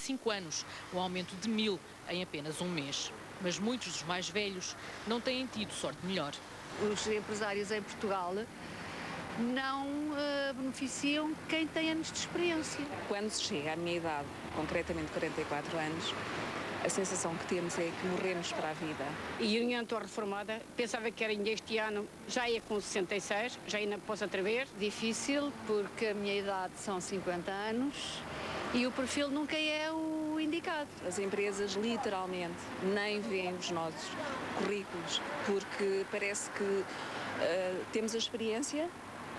25 anos, um aumento de 1.000 em apenas um mês. Mas muitos dos mais velhos não têm tido sorte melhor. Os empresários em Portugal não beneficiam quem tem anos de experiência. Quando se chega à minha idade, concretamente 44 anos, a sensação que temos é que morremos para a vida. E eu ainda estou reformada, pensava que era ainda este ano, já ia com 66, já ainda posso atrever. Difícil, porque a minha idade são 50 anos e o perfil nunca é o indicado. As empresas literalmente nem veem os nossos currículos, porque parece que temos a experiência,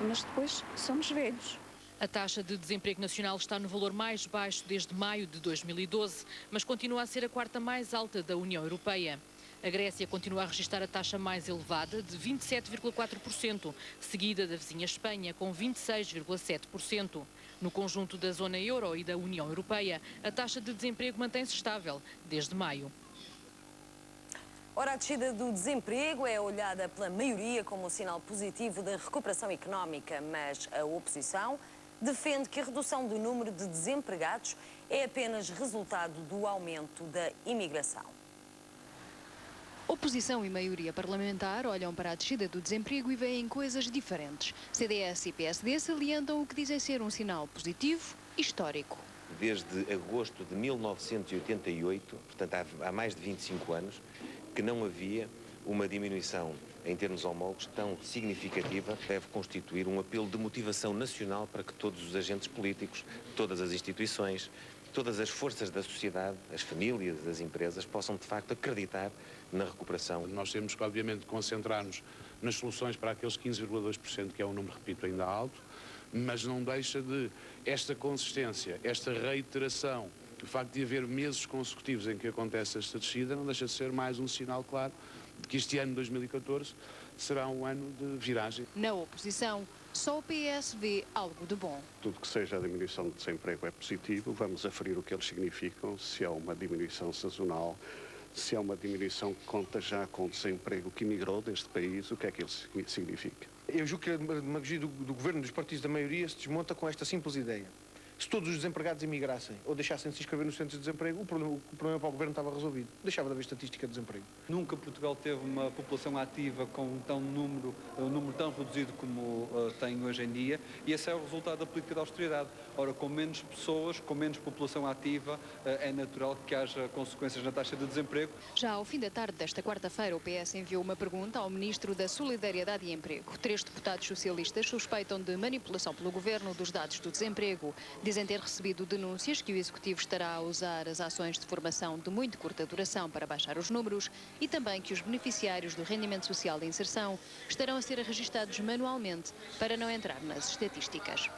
mas depois somos velhos. A taxa de desemprego nacional está no valor mais baixo desde maio de 2012, mas continua a ser a quarta mais alta da União Europeia. A Grécia continua a registrar a taxa mais elevada, de 27,4%, seguida da vizinha Espanha, com 26,7%. No conjunto da zona euro e da União Europeia, a taxa de desemprego mantém-se estável desde maio. Ora, a descida do desemprego é olhada pela maioria como um sinal positivo da recuperação económica, mas a oposição defende que a redução do número de desempregados é apenas resultado do aumento da imigração. Oposição e maioria parlamentar olham para a descida do desemprego e veem coisas diferentes. CDS e PSD salientam o que dizem ser um sinal positivo e histórico. Desde agosto de 1988, portanto há mais de 25 anos, que não havia uma diminuição em termos homólogos tão significativa, deve constituir um apelo de motivação nacional para que todos os agentes políticos, todas as instituições, todas as forças da sociedade, as famílias, as empresas, possam de facto acreditar na recuperação. Nós temos que, obviamente, concentrar-nos nas soluções para aqueles 15,2%, que é um número, repito, ainda alto, mas não deixa de esta consistência, esta reiteração, o facto de haver meses consecutivos em que acontece esta descida, não deixa de ser mais um sinal claro de que este ano, 2014, será um ano de viragem. Na oposição, só o PS vê algo de bom. Tudo que seja a diminuição de desemprego é positivo. Vamos aferir o que eles significam, se há uma diminuição sazonal, se há uma diminuição que conta já com o desemprego que migrou deste país, o que é que isso significa? Eu julgo que a demagogia do governo, dos partidos da maioria, se desmonta com esta simples ideia. Se todos os desempregados emigrassem ou deixassem de se inscrever nos centros de desemprego, o problema para o governo estava resolvido. Deixava de haver estatística de desemprego. Nunca Portugal teve uma população ativa com um número tão reduzido como tem hoje em dia, e esse é o resultado da política de austeridade. Ora, com menos pessoas, com menos população ativa, é natural que haja consequências na taxa de desemprego. Já ao fim da tarde desta quarta-feira, o PS enviou uma pergunta ao Ministro da Solidariedade e Emprego. 3 deputados socialistas suspeitam de manipulação pelo governo dos dados do desemprego. Dizem ter recebido denúncias que o Executivo estará a usar as ações de formação de muito curta duração para baixar os números e também que os beneficiários do rendimento social de inserção estarão a ser registados manualmente para não entrar nas estatísticas.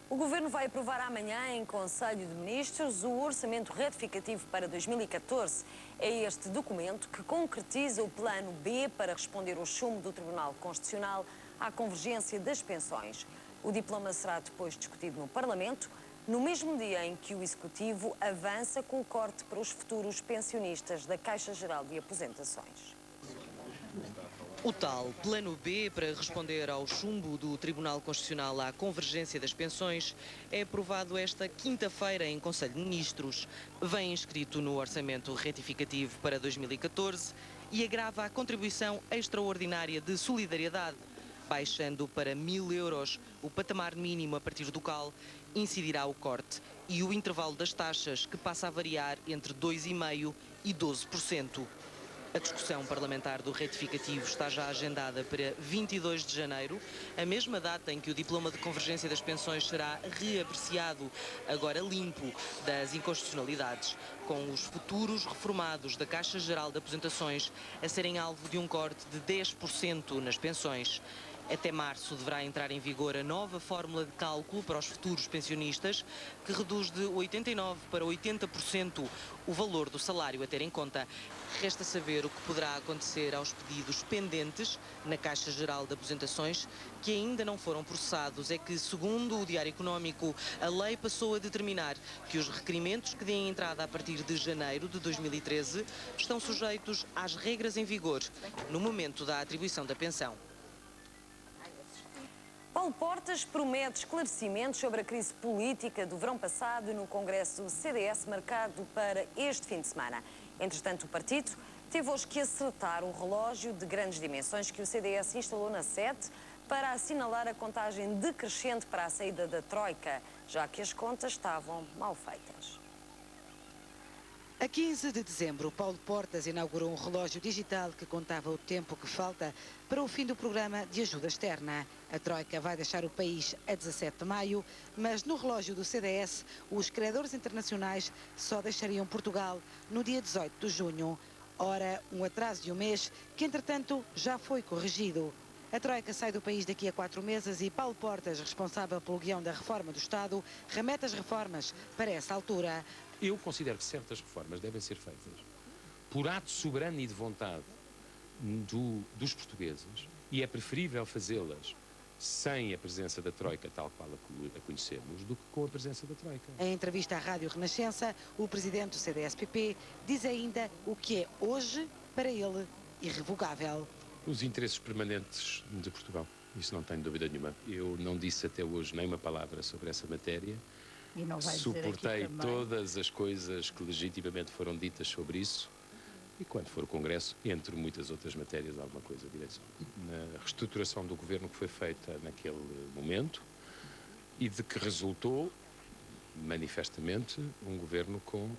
O Governo vai aprovar amanhã em Conselho de Ministros o Orçamento Retificativo para 2014. É este documento que concretiza o Plano B para responder ao chumbo do Tribunal Constitucional à convergência das pensões. O diploma será depois discutido no Parlamento, no mesmo dia em que o Executivo avança com o corte para os futuros pensionistas da Caixa Geral de Aposentações. O tal Plano B para responder ao chumbo do Tribunal Constitucional à convergência das pensões é aprovado esta quinta-feira em Conselho de Ministros. Vem inscrito no Orçamento Retificativo para 2014 e agrava a contribuição extraordinária de solidariedade, baixando para 1.000 euros o patamar mínimo a partir do qual incidirá o corte e o intervalo das taxas, que passa a variar entre 2,5% e 12%. A discussão parlamentar do retificativo está já agendada para 22 de janeiro, a mesma data em que o diploma de convergência das pensões será reapreciado, agora limpo, das inconstitucionalidades, com os futuros reformados da Caixa Geral de Aposentações a serem alvo de um corte de 10% nas pensões. Até março deverá entrar em vigor a nova fórmula de cálculo para os futuros pensionistas, que reduz de 89% para 80% o valor do salário a ter em conta. Resta saber o que poderá acontecer aos pedidos pendentes na Caixa Geral de Aposentações, que ainda não foram processados. É que, segundo o Diário Económico, a lei passou a determinar que os requerimentos que deem entrada a partir de janeiro de 2013 estão sujeitos às regras em vigor no momento da atribuição da pensão. Paulo Portas promete esclarecimentos sobre a crise política do verão passado no Congresso do CDS, marcado para este fim de semana. Entretanto, o partido teve hoje que acertar o relógio de grandes dimensões que o CDS instalou na sede para assinalar a contagem decrescente para a saída da Troika, já que as contas estavam mal feitas. A 15 de dezembro, Paulo Portas inaugurou um relógio digital que contava o tempo que falta para o fim do programa de ajuda externa. A Troika vai deixar o país a 17 de maio, mas no relógio do CDS, os credores internacionais só deixariam Portugal no dia 18 de junho. Ora, um atraso de um mês que, entretanto, já foi corrigido. A Troika sai do país daqui a 4 meses e Paulo Portas, responsável pelo guião da reforma do Estado, remete as reformas para essa altura. Eu considero que certas reformas devem ser feitas por ato soberano e de vontade dos portugueses, e é preferível fazê-las sem a presença da Troika tal qual a conhecemos do que com a presença da Troika. Em entrevista à Rádio Renascença, o presidente do CDS-PP diz ainda o que é hoje, para ele, irrevogável. Os interesses permanentes de Portugal, isso não tenho dúvida nenhuma. Eu não disse até hoje nem uma palavra sobre essa matéria. E não vai Suportei todas as coisas que legitimamente foram ditas sobre isso, e quando for o Congresso, entre muitas outras matérias, alguma coisa direi sobre. Na reestruturação do governo que foi feita naquele momento e de que resultou, manifestamente, um governo com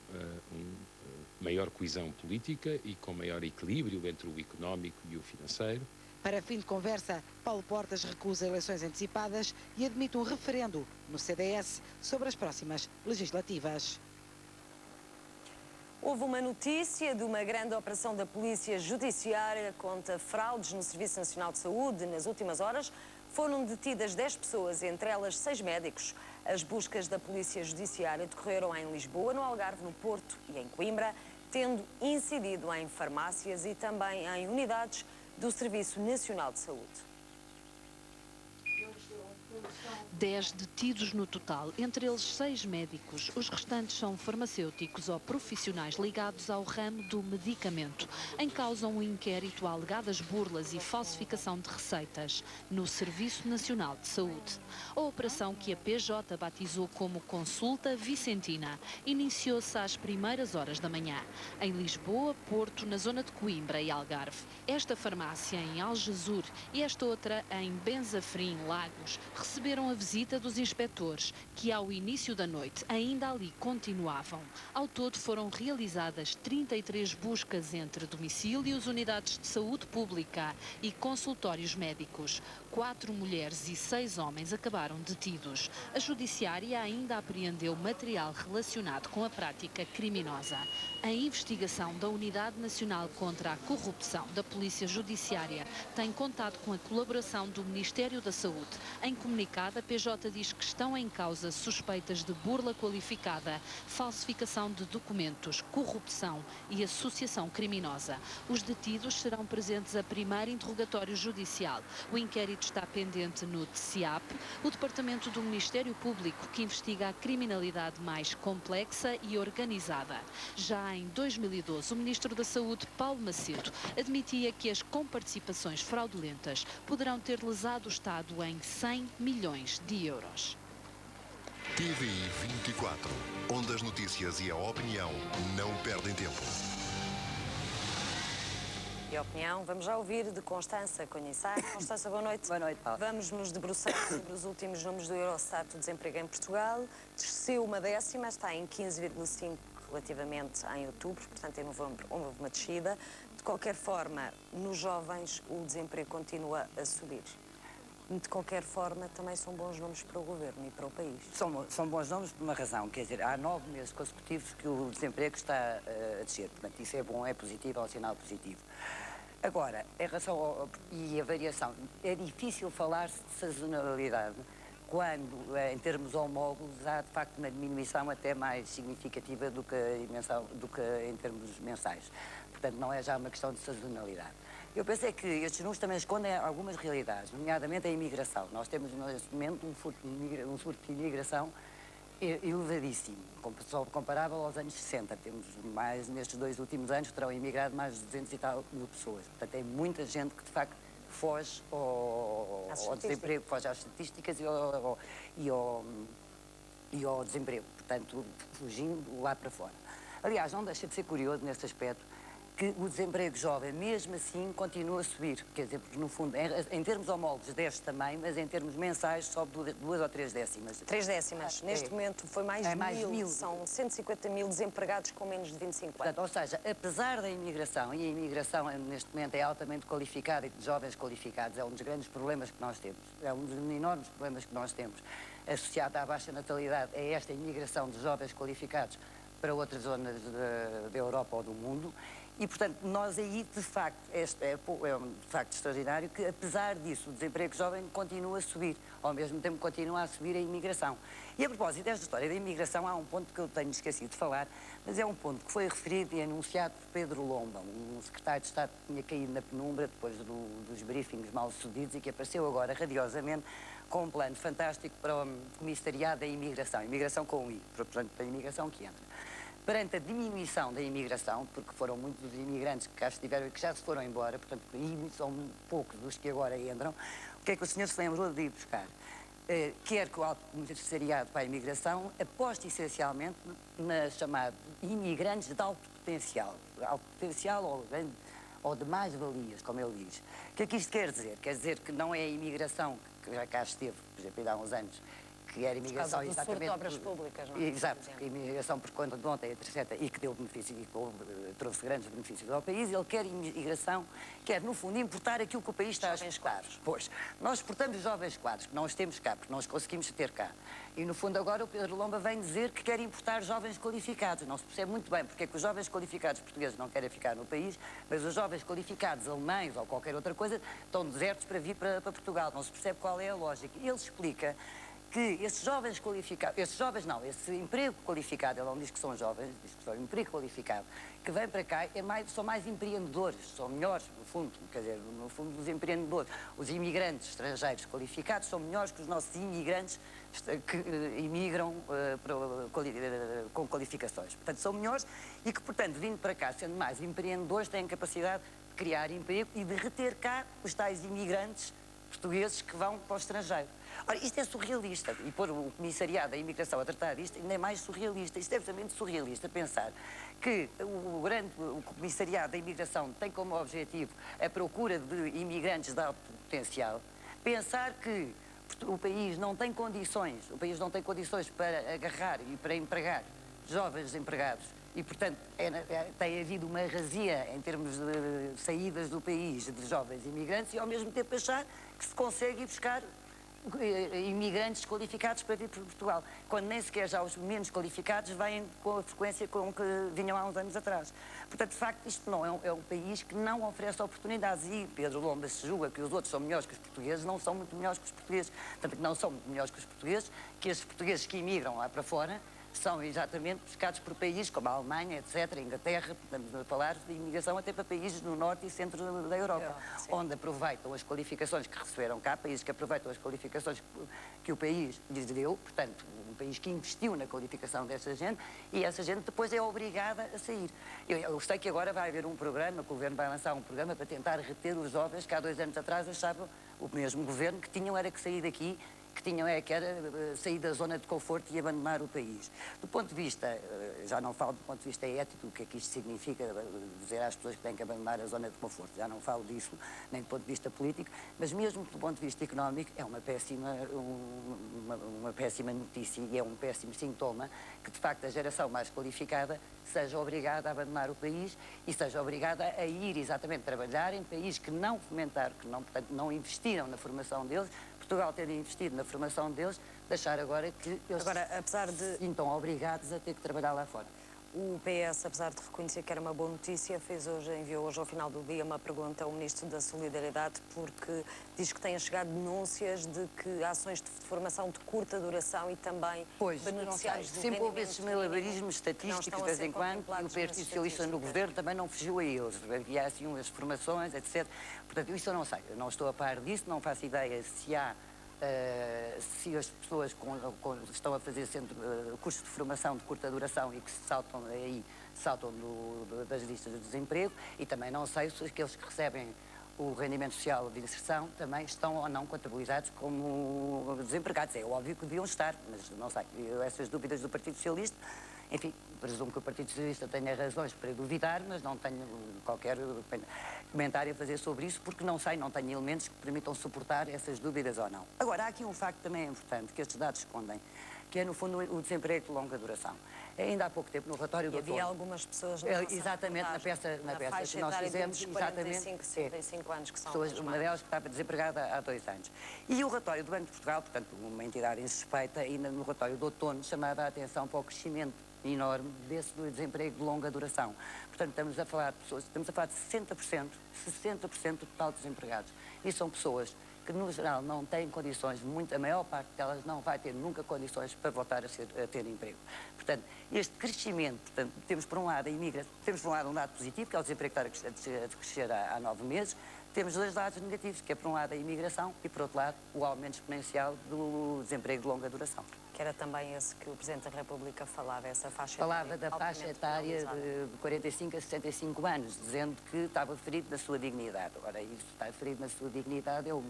maior coesão política e com maior equilíbrio entre o económico e o financeiro. Para fim de conversa, Paulo Portas recusa eleições antecipadas e admite um referendo no CDS sobre as próximas legislativas. Houve uma notícia de uma grande operação da Polícia Judiciária contra fraudes no Serviço Nacional de Saúde. Nas últimas horas foram detidas 10 pessoas, entre elas 6 médicos. As buscas da Polícia Judiciária decorreram em Lisboa, no Algarve, no Porto e em Coimbra, tendo incidido em farmácias e também em unidades do Serviço Nacional de Saúde. 10 detidos no total, entre eles 6 médicos. Os restantes são farmacêuticos ou profissionais ligados ao ramo do medicamento. Em causa um inquérito a alegadas burlas e falsificação de receitas no Serviço Nacional de Saúde. A operação, que a PJ batizou como Consulta Vicentina, iniciou-se às primeiras horas da manhã, em Lisboa, Porto, na zona de Coimbra e Algarve. Esta farmácia em Algesur e esta outra em Benzafrim, Lagos, receberam a visita dos inspectores, que ao início da noite ainda ali continuavam. Ao todo foram realizadas 33 buscas entre domicílios, unidades de saúde pública e consultórios médicos. 4 mulheres e 6 homens acabaram detidos. A Judiciária ainda apreendeu material relacionado com a prática criminosa. A investigação da Unidade Nacional contra a Corrupção da Polícia Judiciária tem contado com a colaboração do Ministério da Saúde. Em comunicado, a PJ diz que estão em causa suspeitas de burla qualificada, falsificação de documentos, corrupção e associação criminosa. Os detidos serão presentes a primeiro interrogatório judicial. O inquérito está pendente no TCIAP, o Departamento do Ministério Público, que investiga a criminalidade mais complexa e organizada. Já em 2012, o Ministro da Saúde, Paulo Macedo, admitia que as comparticipações fraudulentas poderão ter lesado o Estado em 100 milhões de euros. TVI 24, onde as notícias e a opinião não perdem tempo. E a opinião, vamos já ouvir de Constança Conhissar. Constança, boa noite. Boa noite, Paulo. Vamos nos debruçar sobre os últimos números do Eurostat do desemprego em Portugal. Desceu uma décima, está em 15,5 relativamente em outubro, portanto em novembro houve uma descida. De qualquer forma, nos jovens o desemprego continua a subir. De qualquer forma, também são bons números para o Governo e para o país. São bons números por uma razão, quer dizer, há 9 meses consecutivos que o desemprego está a descer, portanto isso é bom, é positivo, é um sinal positivo. Agora, em relação e a variação, é difícil falar-se de sazonalidade quando, em termos homólogos, há de facto uma diminuição até mais significativa do que em termos mensais. Portanto, não é já uma questão de sazonalidade. Eu penso que estes números também escondem algumas realidades, nomeadamente a imigração. Nós temos neste momento um furto de imigração elevadíssimo, comparável aos anos 60. Temos mais, nestes 2 últimos anos, que terão imigrado mais de 200 e tal mil pessoas. Portanto, é muita gente que, de facto, foge ao desemprego, foge às estatísticas e ao desemprego, portanto, fugindo lá para fora. Aliás, não deixa de ser curioso nesse aspecto que o desemprego jovem, mesmo assim, continua a subir. Quer dizer, porque no fundo, em termos homólogos desce também, mas em termos mensais sobe 2 ou 3 décimas. 3 décimas. Neste momento foi mais de 1000. São 150 mil desempregados com menos de 25 anos. Portanto, ou seja, apesar da imigração, e a imigração neste momento é altamente qualificada e de jovens qualificados, é um dos grandes problemas que nós temos, é um dos enormes problemas que nós temos, associado à baixa natalidade, é esta imigração de jovens qualificados para outras zonas da Europa ou do mundo. E, portanto, nós aí, de facto, este é um facto extraordinário que, apesar disso, o desemprego jovem continua a subir. Ao mesmo tempo, continua a subir a imigração. E, a propósito desta história da imigração, há um ponto que eu tenho esquecido de falar, mas é um ponto que foi referido e anunciado por Pedro Lomba, um secretário de Estado que tinha caído na penumbra depois dos briefings mal-sucedidos e que apareceu agora, radiosamente, com um plano fantástico para o Comissariado da Imigração. Imigração com o I, portanto, a imigração que entra. Perante a diminuição da imigração, porque foram muitos dos imigrantes que cá estiveram e que já se foram embora, portanto, e são poucos dos que agora entram, o que é que o senhor se lembrou de ir buscar? Quer que o Alto Comissariado para a Imigração aposte essencialmente na chamada imigrantes de alto potencial ou de mais-valias, como ele diz. O que é que isto quer dizer? Quer dizer que não é a imigração que já cá esteve, por exemplo, há uns anos, que era imigração exatamente... de obras públicas, não é? Exato, imigração por conta de ontem, etc., e que deu benefício, e trouxe grandes benefícios ao país. Ele quer imigração, quer, no fundo, importar aquilo que o país está a exportar. Pois, nós exportamos jovens quadros, que não os temos cá, porque não os conseguimos ter cá. E, no fundo, agora o Pedro Lomba vem dizer que quer importar jovens qualificados. Não se percebe muito bem porque é que os jovens qualificados portugueses não querem ficar no país, mas os jovens qualificados alemães ou qualquer outra coisa estão desertos para vir para Portugal. Não se percebe qual é a lógica. Ele explica que esses jovens qualificados, esse emprego qualificado, ele não diz que são jovens, diz que são emprego qualificado, que vem para cá, são mais empreendedores, são melhores, no fundo, quer dizer, no fundo, os empreendedores, os imigrantes estrangeiros qualificados são melhores que os nossos imigrantes que imigram com qualificações. Portanto, são melhores e que, portanto, vindo para cá, sendo mais empreendedores, têm capacidade de criar emprego e de reter cá os tais imigrantes portugueses que vão para o estrangeiro. Ora, isto é surrealista, e pôr o Comissariado da Imigração a tratar disto ainda é mais surrealista. Isto é absolutamente surrealista pensar que o Comissariado da Imigração tem como objetivo a procura de imigrantes de alto potencial, pensar que o país não tem condições, para agarrar e para empregar jovens empregados e, portanto, tem havido uma razia em termos de saídas do país de jovens imigrantes e, ao mesmo tempo, achar que se consegue ir buscar imigrantes qualificados para vir para Portugal, quando nem sequer já os menos qualificados vêm com a frequência com que vinham há uns anos atrás. Portanto, de facto, isto não é um país que não oferece oportunidades e Pedro Lomba se julga que os outros são melhores que os portugueses, não são muito melhores que os portugueses. Tanto que não são muito melhores que os portugueses, que esses portugueses que imigram lá para fora são exatamente buscados por países como a Alemanha, etc., a Inglaterra, estamos a falar de imigração até para países no norte e centro da Europa, onde aproveitam as qualificações que receberam cá, países que aproveitam as qualificações que o país lhes deu, portanto, um país que investiu na qualificação dessa gente, e essa gente depois é obrigada a sair. Eu sei que agora vai haver um programa, que o Governo vai lançar um programa para tentar reter os jovens que há 2 anos atrás achavam, o mesmo Governo, que tinham era que sair daqui, que era sair da zona de conforto e abandonar o país. Do ponto de vista, já não falo do ponto de vista ético, o que é que isto significa, dizer às pessoas que têm que abandonar a zona de conforto, já não falo disso, nem do ponto de vista político, mas mesmo do ponto de vista económico, é uma péssima notícia e é um péssimo sintoma que, de facto, a geração mais qualificada seja obrigada a abandonar o país e seja obrigada a ir exatamente trabalhar em países que não fomentaram, portanto, não investiram na formação deles. Portugal tendo investido na formação deles, deixar agora que eles se sintam obrigados a ter que trabalhar lá fora. O PS, apesar de reconhecer que era uma boa notícia, enviou hoje ao final do dia uma pergunta ao Ministro da Solidariedade, porque diz que têm chegado denúncias de que ações de formação de curta duração e também beneficiários do sempre houve esses malabarismos estatísticos de vez em quando, e o Partido Socialista no Governo também não fugiu a eles. Havia assim umas formações, etc. Portanto, isso eu não sei. Eu não estou a par disso, não faço ideia se as pessoas estão a fazer cursos de formação de curta duração e que saltam das listas de desemprego, e também não sei se aqueles que recebem o rendimento social de inserção também estão ou não contabilizados como desempregados. É óbvio que deviam estar, mas não sei. Essas dúvidas do Partido Socialista, enfim, presumo que o Partido Socialista tenha razões para duvidar, mas não tenho qualquer comentário a fazer sobre isso, porque não sei, não tenho elementos que permitam suportar essas dúvidas ou não. Agora, há aqui um facto também importante, que estes dados escondem, que é, no fundo, o desemprego de longa duração. Ainda há pouco tempo, no relatório do havia algumas pessoas na exatamente, na peça que nós fizemos, exatamente, 55 anos que são pessoas, uma delas que estava desempregada há 2 anos. E o relatório do Banco de Portugal, portanto, uma entidade insuspeita, ainda no relatório do outono, chamava a atenção para o crescimento enorme desse do desemprego de longa duração. Portanto, estamos a falar de pessoas, estamos a falar de 60% do total de desempregados. E são pessoas que, no geral, não têm condições, a maior parte delas não vai ter nunca condições para voltar a ter emprego. Portanto, este crescimento, portanto, temos por um lado a imigração, temos por um lado um dado positivo, que é o desemprego estar a crescer há 9 meses, temos 2 dados negativos, que é por um lado a imigração e por outro lado o aumento exponencial do desemprego de longa duração. Que era também esse que o Presidente da República falava, essa faixa etária. Falava da faixa etária de 45 a 65 anos, dizendo que estava ferido na sua dignidade. Ora, isso, estar ferido na sua dignidade é o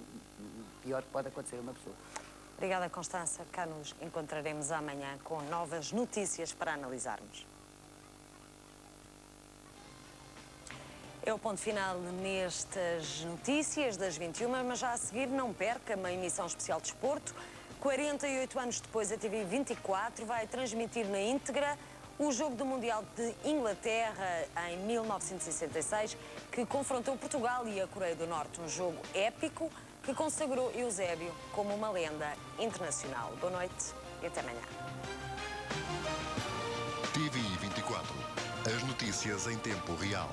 pior que pode acontecer a uma pessoa. Obrigada, Constança. Cá nos encontraremos amanhã com novas notícias para analisarmos. É o ponto final nestas notícias das 21, mas já a seguir não perca uma emissão especial de desporto. 48 anos depois, a TV 24 vai transmitir na íntegra o jogo do Mundial de Inglaterra em 1966, que confrontou Portugal e a Coreia do Norte. Um jogo épico que consagrou Eusébio como uma lenda internacional. Boa noite e até amanhã. TV 24. As notícias em tempo real.